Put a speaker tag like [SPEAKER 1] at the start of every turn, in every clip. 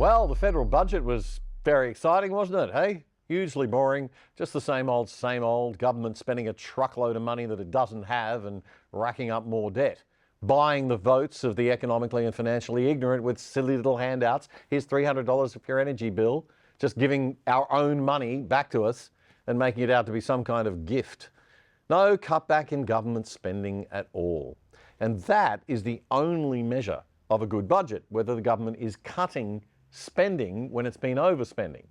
[SPEAKER 1] Well, the federal budget was very exciting, wasn't it, hey? Hugely boring, just the same old, government spending a truckload of money that it doesn't have and racking up more debt. Buying the votes of the economically and financially ignorant with silly little handouts. Here's $300 of your energy bill, just giving our own money back to us and making it out to be some kind of gift. No cutback in government spending at all. And that is the only measure of a good budget, whether the government is cutting spending when it's been overspending.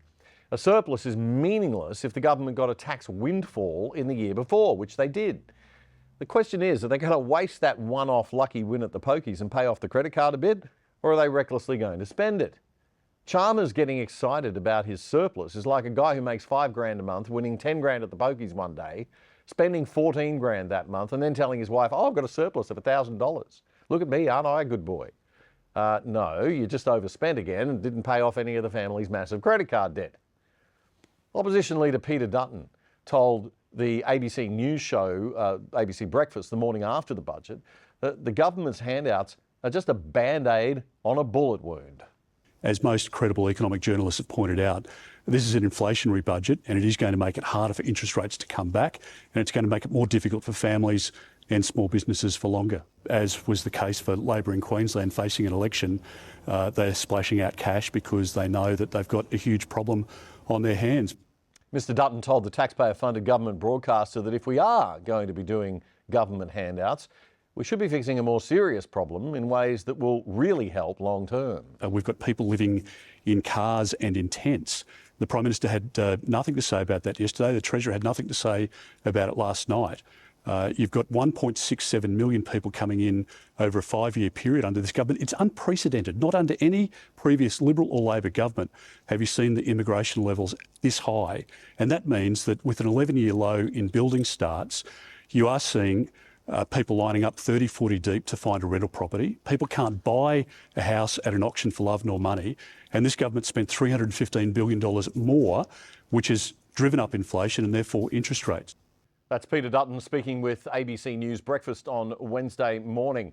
[SPEAKER 1] A surplus is meaningless if the government got a tax windfall in the year before, which they did. The question is, are they going to waste that one-off lucky win at the pokies and pay off the credit card a bit, or are they recklessly going to spend it? Chalmers getting excited about his surplus is like a guy who makes $5,000 a month, winning 10 grand at the pokies one day, spending 14 grand that month, and then telling his wife, oh, I've got a surplus of $1,000. Look at me, aren't I a good boy? No, you just overspent again and didn't pay off any of the family's massive credit card debt. Opposition leader Peter Dutton told the ABC News show, ABC Breakfast, the morning after the budget, that the government's handouts are just a band-aid on a bullet wound.
[SPEAKER 2] As most credible economic journalists have pointed out, this is an inflationary budget and it is going to make it harder for interest rates to come back, and it's going to make it more difficult for families and small businesses for longer. As was the case for Labor in Queensland facing an election, they're splashing out cash because they know that they've got a huge problem on their hands.
[SPEAKER 1] Mr Dutton told the taxpayer-funded government broadcaster that if we are going to be doing government handouts, we should be fixing a more serious problem in ways that will really help long term.
[SPEAKER 2] We've got people living in cars and in tents. The Prime Minister had nothing to say about that yesterday. The Treasurer had nothing to say about it last night. You've got 1.67 million people coming in over a 5-year period under this government. It's unprecedented. Not under any previous Liberal or Labor government have you seen the immigration levels this high. And that means that with an 11-year low in building starts, you are seeing people lining up 30, 40 deep to find a rental property. People can't buy a house at an auction for love nor money. And this government spent $315 billion more, which has driven up inflation and therefore interest rates.
[SPEAKER 1] That's Peter Dutton speaking with ABC News Breakfast on Wednesday morning.